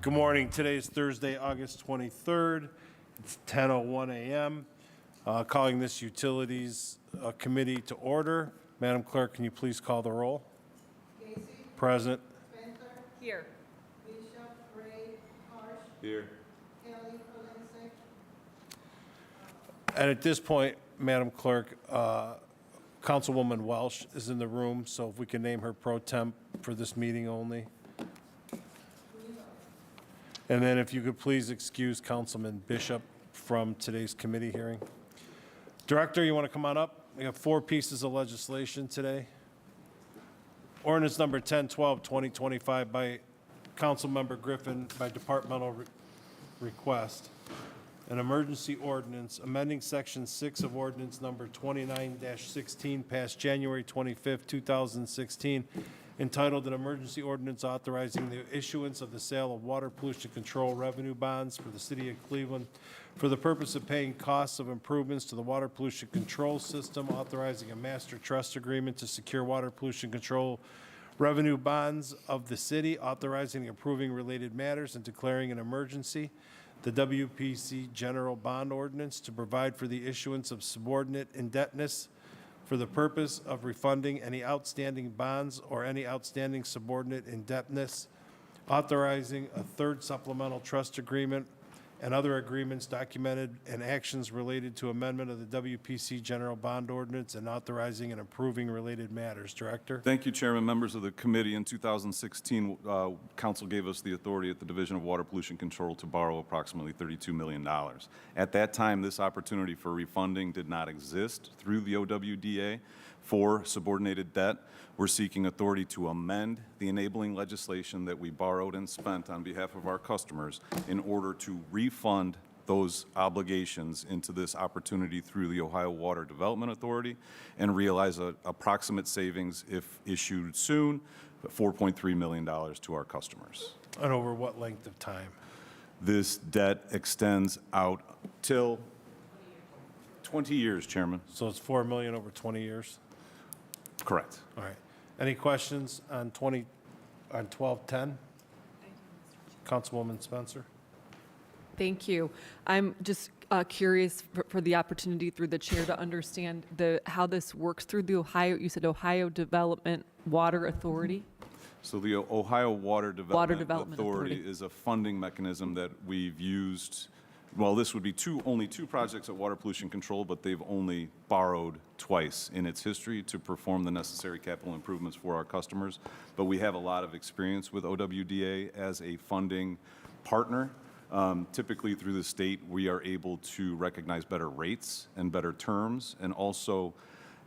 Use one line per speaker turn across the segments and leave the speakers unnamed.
Good morning. Today is Thursday, August 23rd. It's 10:01 a.m. Calling this Utilities Committee to order. Madam Clerk, can you please call the roll?
Casey.
Present.
Spencer.
Here.
Bishop. Ray. Harsh.
Here.
Kelly. Kulinski.
And at this point, Madam Clerk, Councilwoman Welsh is in the room, so if we can name her pro temp for this meeting only. And then if you could please excuse Councilman Bishop from today's committee hearing. Director, you want to come on up? We have 4 pieces of legislation today. Ordinance number 1012, 2025 by Councilmember Griffin by departmental request. An emergency ordinance amending section 6 of ordinance number 29-16 passed January 25th, 2016, entitled an emergency ordinance authorizing the issuance of the sale of water pollution control revenue bonds for the city of Cleveland for the purpose of paying costs of improvements to the water pollution control system, authorizing a master trust agreement to secure water pollution control revenue bonds of the city, authorizing and approving related matters, and declaring an emergency. The WPC General Bond Ordinance to provide for the issuance of subordinate indebtedness for the purpose of refunding any outstanding bonds or any outstanding subordinate indebtedness, authorizing a third supplemental trust agreement and other agreements documented and actions related to amendment of the WPC General Bond Ordinance, and authorizing and approving related matters. Director?
Thank you, Chairman. Members of the committee, in 2016, Council gave us the authority at the Division of Water Pollution Control to borrow approximately $32 million. At that time, this opportunity for refunding did not exist through the OWDA for subordinated debt. We're seeking authority to amend the enabling legislation that we borrowed and spent on behalf of our customers in order to refund those obligations into this opportunity through the Ohio Water Development Authority and realize an approximate savings, if issued soon, $4.3 million to our customers.
And over what length of time?
This debt extends out till 20 years, Chairman.
So it's $4 million over 20 years?
Correct.
All right. Any questions on 1210? Councilwoman Spencer?
Thank you. I'm just curious for the opportunity through the chair to understand how this works through the you said Ohio Development Water Authority?
So the Ohio Water Development
Authority
is a funding mechanism that we've used. Well, this would be only two projects at Water Pollution Control, but they've only borrowed twice in its history to perform the necessary capital improvements for our customers. But we have a lot of experience with OWDA as a funding partner. Typically through the state, we are able to recognize better rates and better terms, and also,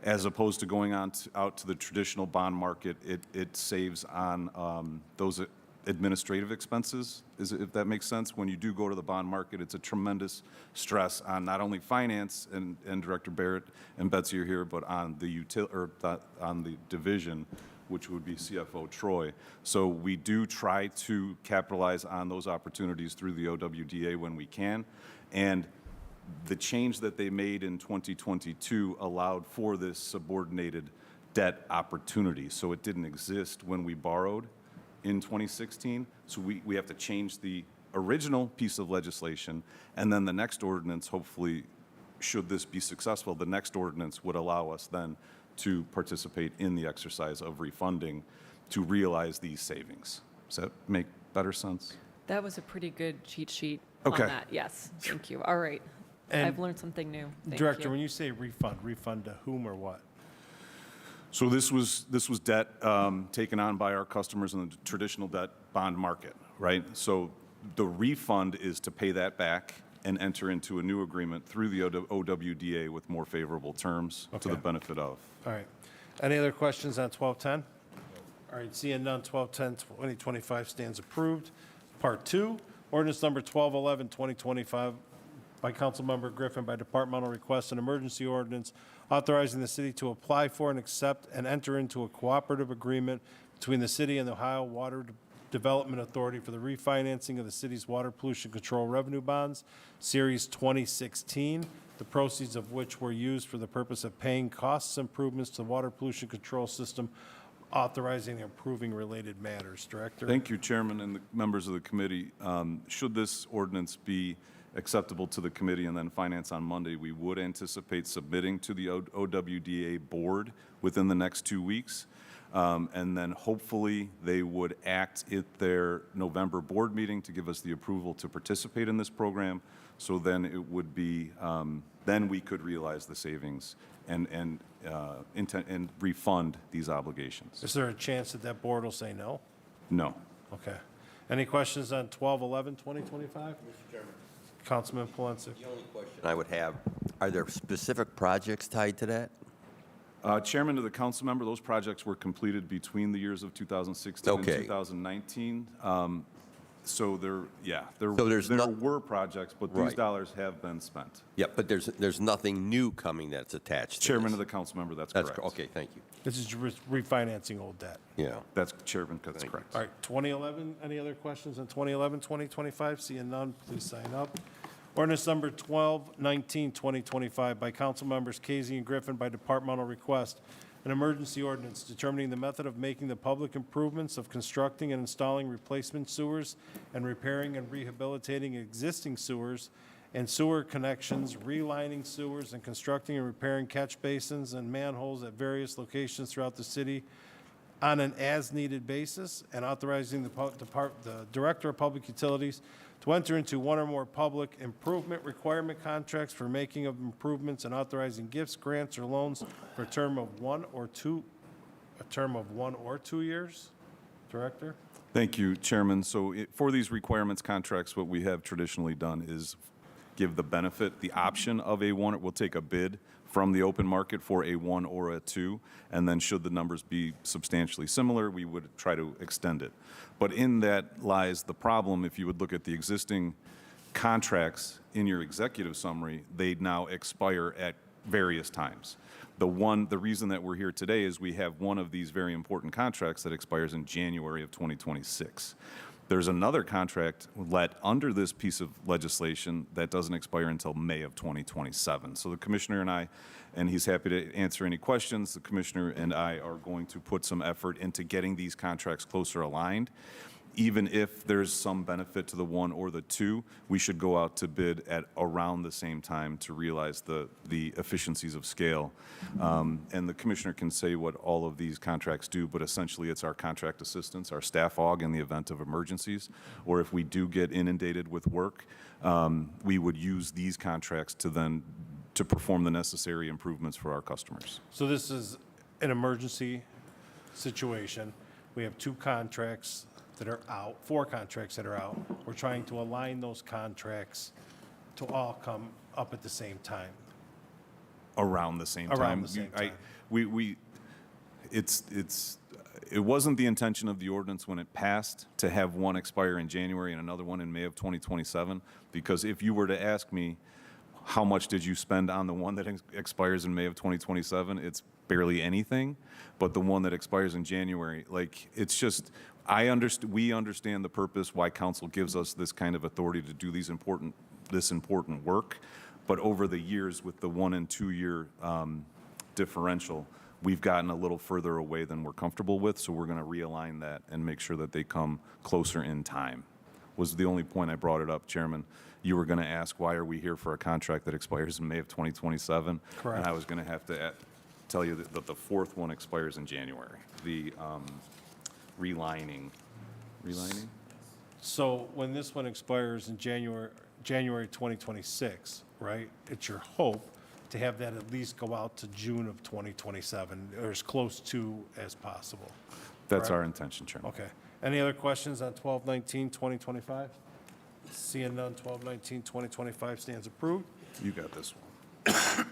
as opposed to going out to the traditional bond market, it saves on those administrative expenses, if that makes sense. When you do go to the bond market, it's a tremendous stress on not only finance, and Director Barrett and Betsy are here, but on the division, which would be CFO Troy. So we do try to capitalize on those opportunities through the OWDA when we can. And the change that they made in 2022 allowed for this subordinated debt opportunity. So it didn't exist when we borrowed in 2016. So we have to change the original piece of legislation, and then the next ordinance, hopefully, should this be successful, the next ordinance would allow us then to participate in the exercise of refunding to realize these savings. Does that make better sense?
That was a pretty good cheat sheet
Okay.
on that. Yes, thank you. All right.
And
I've learned something new. Thank
Director,
you.
when you say refund to whom or what?
So this was debt taken on by our customers in the traditional debt bond market, right? So the refund is to pay that back and enter into a new agreement through the OWDA with more favorable terms to the
Okay.
benefit of.
All right. Any other questions on 1210? All right, seeing none, 1210, 2025 stands approved. Part 2, ordinance number 1211, 2025 by Councilmember Griffin by departmental request, an emergency ordinance authorizing the city to apply for and accept and enter into a cooperative agreement between the city and the Ohio Water Development Authority for the refinancing of the city's water pollution control revenue bonds, Series 2016, the proceeds of which were used for the purpose of paying costs improvements to the water pollution control system, authorizing and approving related matters. Director?
Thank you, Chairman and the members of the committee. Should this ordinance be acceptable to the committee and then finance on Monday, we would anticipate submitting to the OWDA board within the next 2 weeks. And then hopefully they would act at their November board meeting to give us the approval to participate in this program. So then it would be, then we could realize the savings and refund these obligations.
Is there a chance that that board will say no?
No.
Okay. Any questions on 12/11/2025?
Mr. Chairman,
Councilman Polensek.
the only question I would have, are there specific projects tied to that?
Chairman to the council member, those projects were completed between the years of 2016 and
Okay.
2019. So there
there's no-
were projects, but these
Right.
dollars have been spent.
Yeah, but there's nothing new coming that's attached to
Chairman
this.
of the council member, that's
That's
correct.
Okay, thank you.
This is refinancing old debt.
Yeah.
That's Chairman, that's
Thank you.
correct.
All right, 2011, any other questions on 2011-2025? Seeing none, please sign up. Ordinance number 1219-2025 by council members Casey and Griffin by departmental request. An emergency ordinance determining the method of making the public improvements of constructing and installing replacement sewers and repairing and rehabilitating existing sewers and sewer connections, relining sewers, and constructing and repairing catch basins and manholes at various locations throughout the city on an as-needed basis, and authorizing the Director of Public Utilities to enter into one or more public improvement requirement contracts for making of improvements, and authorizing gifts, grants, or loans for a term of 1 or 2 years. Director?
Thank you, Chairman. So for these requirements contracts, what we have traditionally done is give the benefit, the option of a one. We'll take a bid from the open market for a 1 or a 2, and then should the numbers be substantially similar, we would try to extend it. But in that lies the problem. If you would look at the existing contracts in your executive summary, they now expire at various times. The reason that we're here today is we have one of these very important contracts that expires in January of 2026. There's another contract let under this piece of legislation that doesn't expire until May of 2027. So the commissioner and I, and he's happy to answer any questions, the commissioner and I are going to put some effort into getting these contracts closer aligned. Even if there's some benefit to the 1 or the 2, we should go out to bid at around the same time to realize the efficiencies of scale. And the commissioner can say what all of these contracts do, but essentially it's our contract assistance, our staff aug in the event of emergencies, or if we do get inundated with work, we would use these contracts to perform the necessary improvements for our customers.
So this is an emergency situation. We have 2 contracts that are out, 4 contracts that are out. We're trying to align those contracts to all come up at the same time.
Around the same time.
Around the same time.
It wasn't the intention of the ordinance when it passed to have one expire in January and another one in May of 2027, because if you were to ask me, how much did you spend on the one that expires in May of 2027? It's barely anything, but the one that expires in January, it's just, we understand the purpose why council gives us this kind of authority to do this important work, but over the years with the 1 and 2 year differential, we've gotten a little further away than we're comfortable with, so we're going to realign that and make sure that they come closer in time. Was the only point I brought it up, Chairman. You were going to ask, why are we here for a contract that expires in May of 2027?
Correct.
And I was going to have to tell you that the 4th one expires in January. The relining.
So when this one expires in January 2026, right, it's your hope to have that at least go out to June of 2027, or as close to as possible.
That's
Correct.
our intention, Chairman.
Okay. Any other questions on 1219-2025? Seeing none, 1219-2025 stands approved.
You got this one.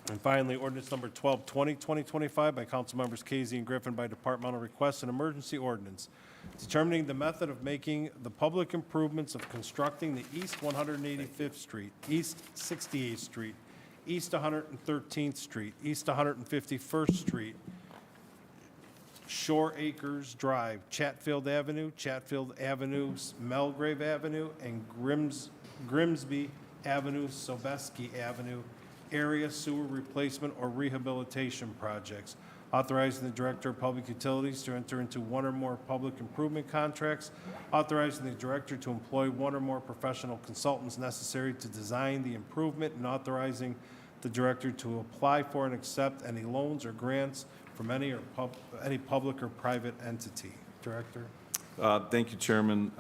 And finally, ordinance number 1220-2025 by council members Casey and Griffin by departmental request, an emergency ordinance determining the method of making the public improvements of constructing the East 185th Street, East 68th Street, East 113th Street, East 151st Street, Shore Acres Drive, Chatfield Avenue, Melgrave Avenue, and Grimsby Avenue, Sobeski Avenue, area sewer replacement or rehabilitation projects, authorizing the Director of Public Utilities to enter into one or more public improvement contracts, authorizing the Director to employ one or more professional consultants necessary to design the improvement, and authorizing the Director to apply for and accept any loans or grants from any public or private entity. Director?
Thank you, Chairman.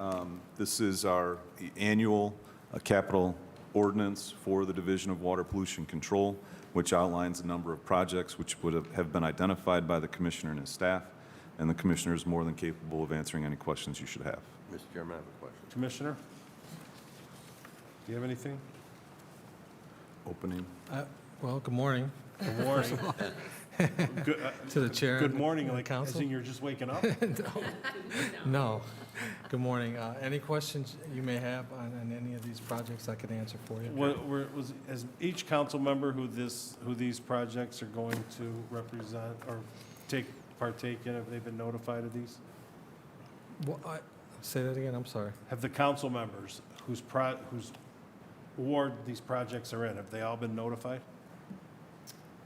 This is our annual capital ordinance for the Division of Water Pollution Control, which outlines a number of projects which would have been identified by the Commissioner and his staff, and the Commissioner is more than capable of answering any questions you should have.
Mr. Chairman, I have a question.
Commissioner? Do you have anything?
Opening.
Well, good morning
Good morning. Good,
to the chair.
good morning,
and the
like, as
council.
in you're just waking up?
No. Good morning. Any questions you may have on any of these projects I could answer for you?
As each council member who these projects are going to represent or partake in, have they been notified of these?
Say that again, I'm sorry.
Have the council members whose ward these projects are in, have they all been notified?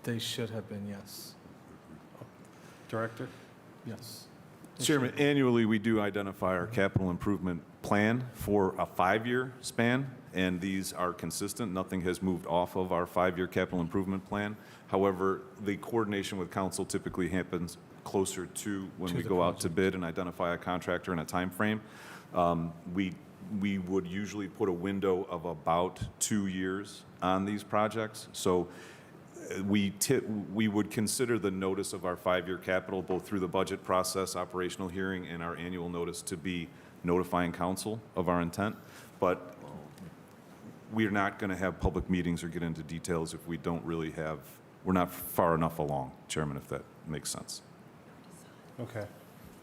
They should have been, yes.
Director?
Yes.
Chairman, annually, we do identify our capital improvement plan for a 5-year span, and these are consistent. Nothing has moved off of our 5-year capital improvement plan. However, the coordination with council typically happens closer to when
To
we
the
go out to
project.
bid and identify a contractor and a time frame. We would usually put a window of about 2 years on these projects. So we would consider the notice of our 5-year capital, both through the budget process, operational hearing, and our annual notice, to be notifying council of our intent. But we're not going to have public meetings or get into details if we don't really have, we're not far enough along, Chairman, if that makes sense.
Okay.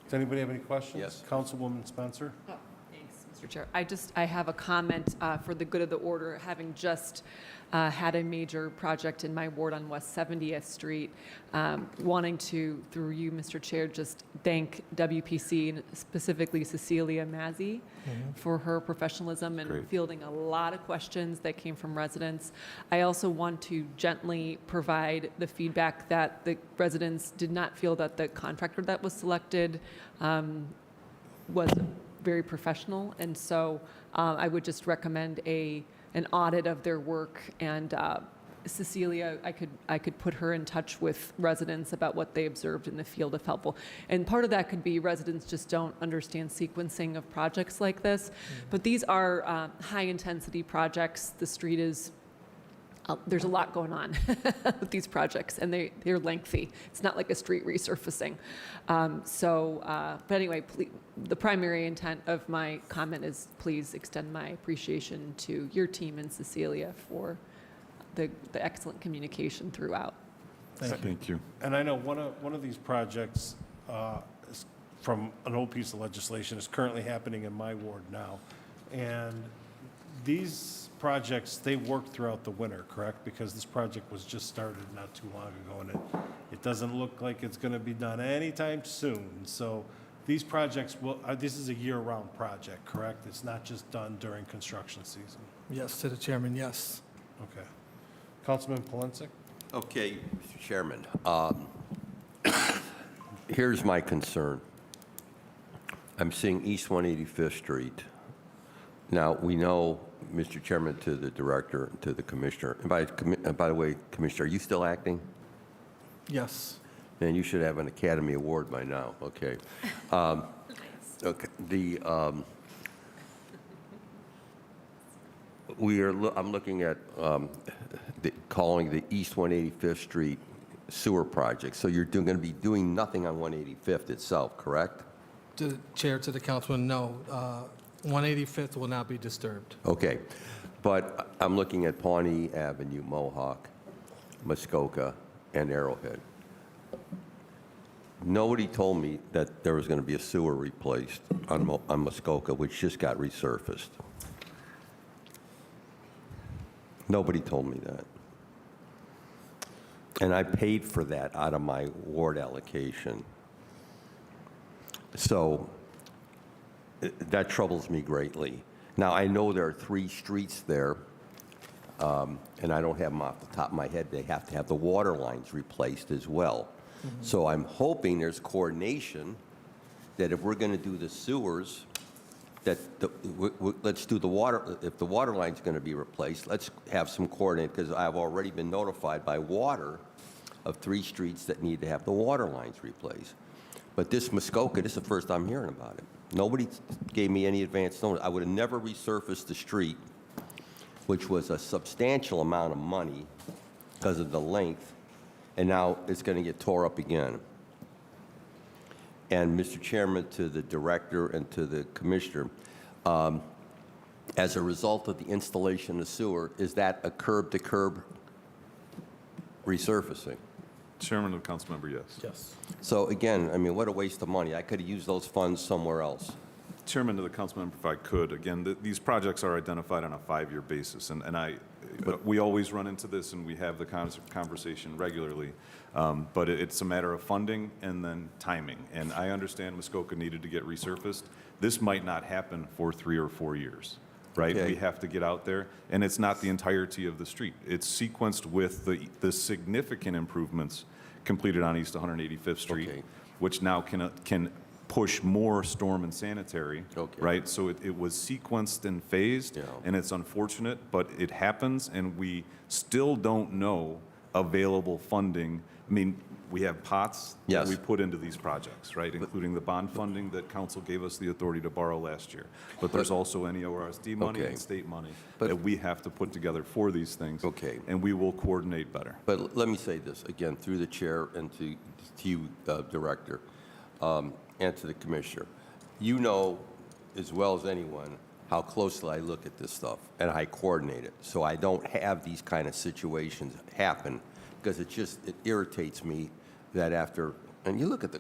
Does anybody have any questions?
Yes.
Councilwoman Spencer?
Thanks, Mr. Chair. I have a comment for the good of the order, having just had a major project in my ward on West 70th Street, wanting to, through you, Mr. Chair, just thank WPC and specifically Cecilia Mazzi for her professionalism and
Great.
fielding a lot of questions that came from residents. I also want to gently provide the feedback that the residents did not feel that the contractor that was selected was very professional, and so I would just recommend an audit of their work. And Cecilia, I could put her in touch with residents about what they observed in the field if helpful. And part of that could be residents just don't understand sequencing of projects like this. But these are high-intensity projects. The street is there's a lot going on with these projects, and they're lengthy. It's not like a street resurfacing. But anyway, the primary intent of my comment is please extend my appreciation to your team and Cecilia for the excellent communication throughout.
Thank you.
And I know one of these projects is from an old piece of legislation is currently happening in my ward now. And these projects, they work throughout the winter, correct? Because this project was just started not too long ago, and it doesn't look like it's going to be done anytime soon. So these projects this is a year-round project, correct? It's not just done during construction season.
Yes, to the chairman, yes.
Okay. Councilman Polensek?
Okay, Mr. Chairman, here's my concern. I'm seeing East 185th Street. Now, we know, Mr. Chairman, to the director, to the commissioner, and by the way, Commissioner, are you still acting?
Yes.
Then you should have an Academy Award by now, okay. Okay, I'm looking at calling the East 185th Street sewer project. So you're going to be doing nothing on 185th itself, correct?
To the chair, to the councilman, no. 185th will not be disturbed.
Okay, but I'm looking at Pawnee Avenue, Mohawk, Muskoka, and Arrowhead. Nobody told me that there was going to be a sewer replaced on Muskoka, which just got resurfaced. Nobody told me that. And I paid for that out of my ward allocation. So that troubles me greatly. Now, I know there are 3 streets there, and I don't have them off the top of my head. They have to have the water lines replaced as well. So I'm hoping there's coordination, that if we're going to do the sewers, that let's do the water, if the water line's going to be replaced, let's have some coordinate, because I've already been notified by water of 3 streets that need to have the water lines replaced. But this Muskoka, this is the first I'm hearing about it. Nobody gave me any advance notice. I would have never resurfaced the street, which was a substantial amount of money because of the length, and now it's going to get tore up again. And Mr. Chairman, to the director and to the commissioner, as a result of the installation of sewer, is that a curb-to-curb resurfacing?
Chairman and Councilmember, yes.
Yes.
So again, I mean, what a waste of money. I could have used those funds somewhere else.
Chairman to the Councilmember, if I could, again, these projects are identified on a 5-year basis, and we always run into this, and we have the conversation regularly, but it's a matter of funding and then timing. And I understand Muskoka needed to get resurfaced. This might not happen for 3 or 4 years, right?
Okay.
We have to get out there, and it's not the entirety of the street. It's sequenced with the significant improvements completed on East 185th Street,
Okay.
which now can push more storm and sanitary,
Okay.
right? So it was sequenced and phased,
Yeah.
and it's unfortunate, but it happens, and we still don't know available funding. I mean, we have pots that
Yes.
we put into these projects, right? Including the bond funding that council gave us the authority to borrow last year. But there's also NEORSD money
Okay.
and state money
But-
that we have to put together for these things.
Okay.
And we will coordinate better.
But let me say this, again, through the chair and to you, Director, and to the commissioner. You know as well as anyone how closely I look at this stuff, and I coordinate it. So I don't have these kind of situations happen, because it irritates me that after, and you look at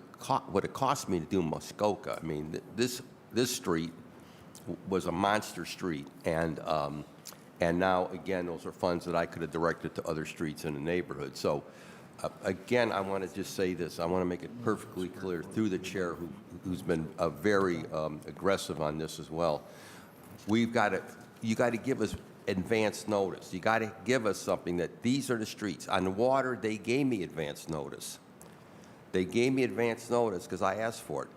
what it cost me to do Muskoka. I mean, this street was a monster street, and now, again, those are funds that I could have directed to other streets in the neighborhood. So, again, I want to just say this. I want to make it perfectly clear through the chair, who's been very aggressive on this as well. You got to give us advance notice. You got to give us something that these are the streets. On the water, they gave me advance notice. They gave me advance notice because I asked for it.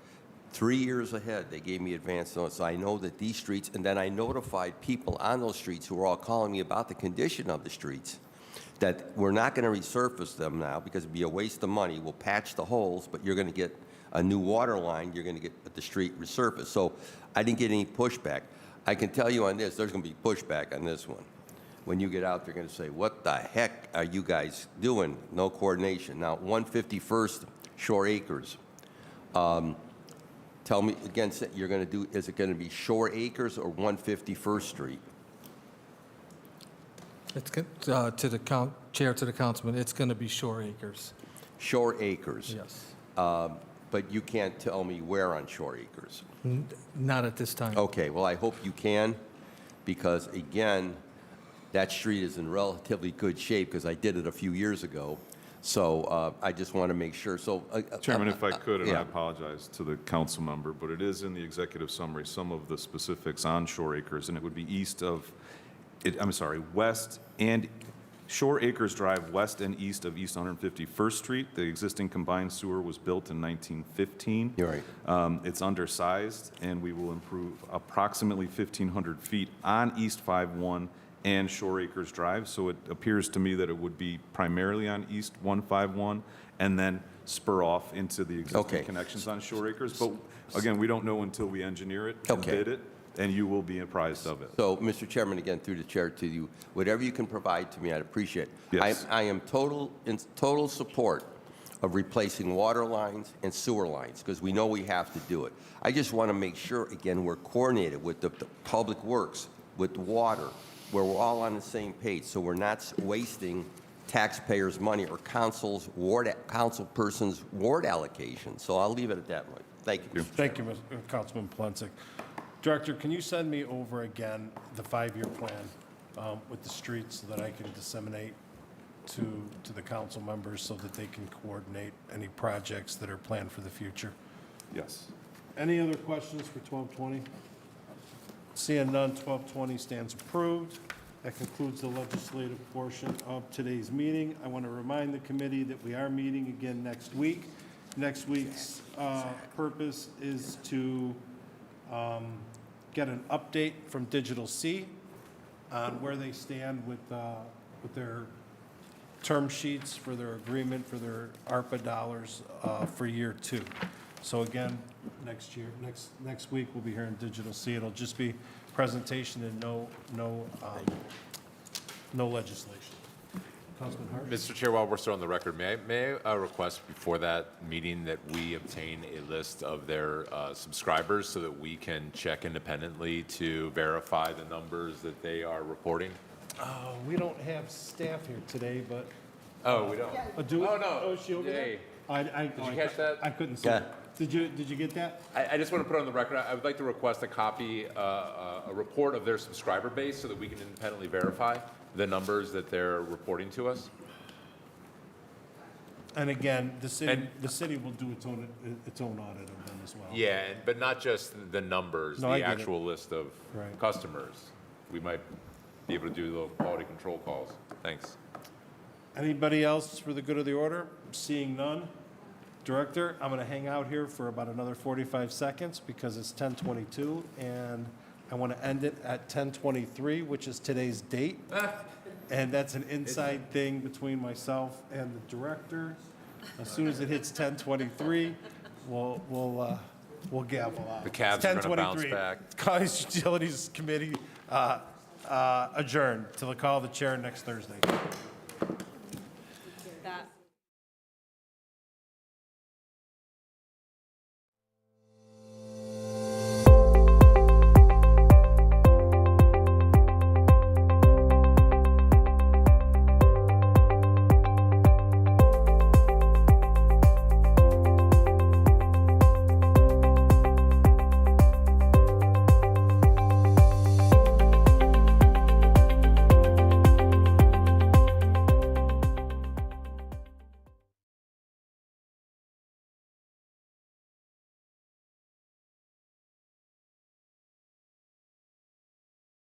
3 years ahead, they gave me advance notice. I know that these streets, and then I notified people on those streets who were all calling me about the condition of the streets, that we're not going to resurface them now because it'd be a waste of money. We'll patch the holes, but you're going to get a new water line. You're going to get the street resurfaced. So I didn't get any pushback. I can tell you on this, there's going to be pushback on this one. When you get out, they're going to say, what the heck are you guys doing? No coordination. Now, 151st Shore Acres. Tell me again, you're going to do, is it going to be Shore Acres or 151st Street?
It's good, to the chair, to the councilman, it's going to be Shore Acres.
Shore Acres.
Yes.
But you can't tell me where on Shore Acres.
Not at this time.
Okay, well, I hope you can, because again, that street is in relatively good shape because I did it a few years ago. So I just want to make sure. So,
Chairman, if I could, and
yeah.
I apologize to the council member, but it is in the executive summary, some of the specifics on Shore Acres, and it would be west and Shore Acres Drive west and east of East 151st Street. The existing combined sewer was built in 1915.
You're right.
It's undersized, and we will improve approximately 1,500 feet on East 51 and Shore Acres Drive. So it appears to me that it would be primarily on East 151 and then spur off into the existing
Okay.
connections on Shore Acres. But again, we don't know until we engineer it and
Okay.
bid it, and you will be apprised of it.
So, Mr. Chairman, again, through the chair to you, whatever you can provide to me, I'd appreciate.
Yes.
I am in total support of replacing water lines and sewer lines, because we know we have to do it. I just want to make sure, again, we're coordinated with the Public Works, with water, where we're all on the same page, so we're not wasting taxpayers' money or council person's ward allocation. So I'll leave it at that, Mike. Thank you.
Thank you, Councilman Plansik. Director, can you send me over again the 5-year plan with the streets so that I can disseminate to the council members so that they can coordinate any projects that are planned for the future?
Yes.
Any other questions for 1220? Seeing none, 1220 stands approved. That concludes the legislative portion of today's meeting. I want to remind the committee that we are meeting again next week. Next week's purpose is to get an update from Digital C on where they stand with their term sheets for their agreement for their ARPA dollars for year 2. So again, next week, we'll be here in Digital C. It'll just be presentation and no legislation. Councilman Hart?
Mr. Chair, while we're still on the record, may I request before that meeting that we obtain a list of their subscribers so that we can check independently to verify the numbers that they are reporting?
We don't have staff here today, but.
Oh, we don't?
Do we?
Oh, no.
Oh, is she over there?
Yay.
Did
you catch that?
I couldn't see.
Yeah.
Did you get that?
I just want to put on the record, I would like to request a copy, a report of their subscriber base so that we can independently verify the numbers that they're reporting to us.
And again, the city
And-
will do its own audit of them as well.
Yeah, but not just the numbers,
No, I
the
get it.
actual list of
Right.
customers. We might be able to do little quality control calls. Thanks.
Anybody else for the good of the order? Seeing none. Director, I'm going to hang out here for about another 45 seconds because it's 10:22, and I want to end it at 10:23, which is today's date. And that's an inside thing between myself and the director. As soon as it hits 10:23, we'll gavel out.
The Cavs are gonna bounce back.
College Utilities Committee adjourned till the call of the chair next Thursday.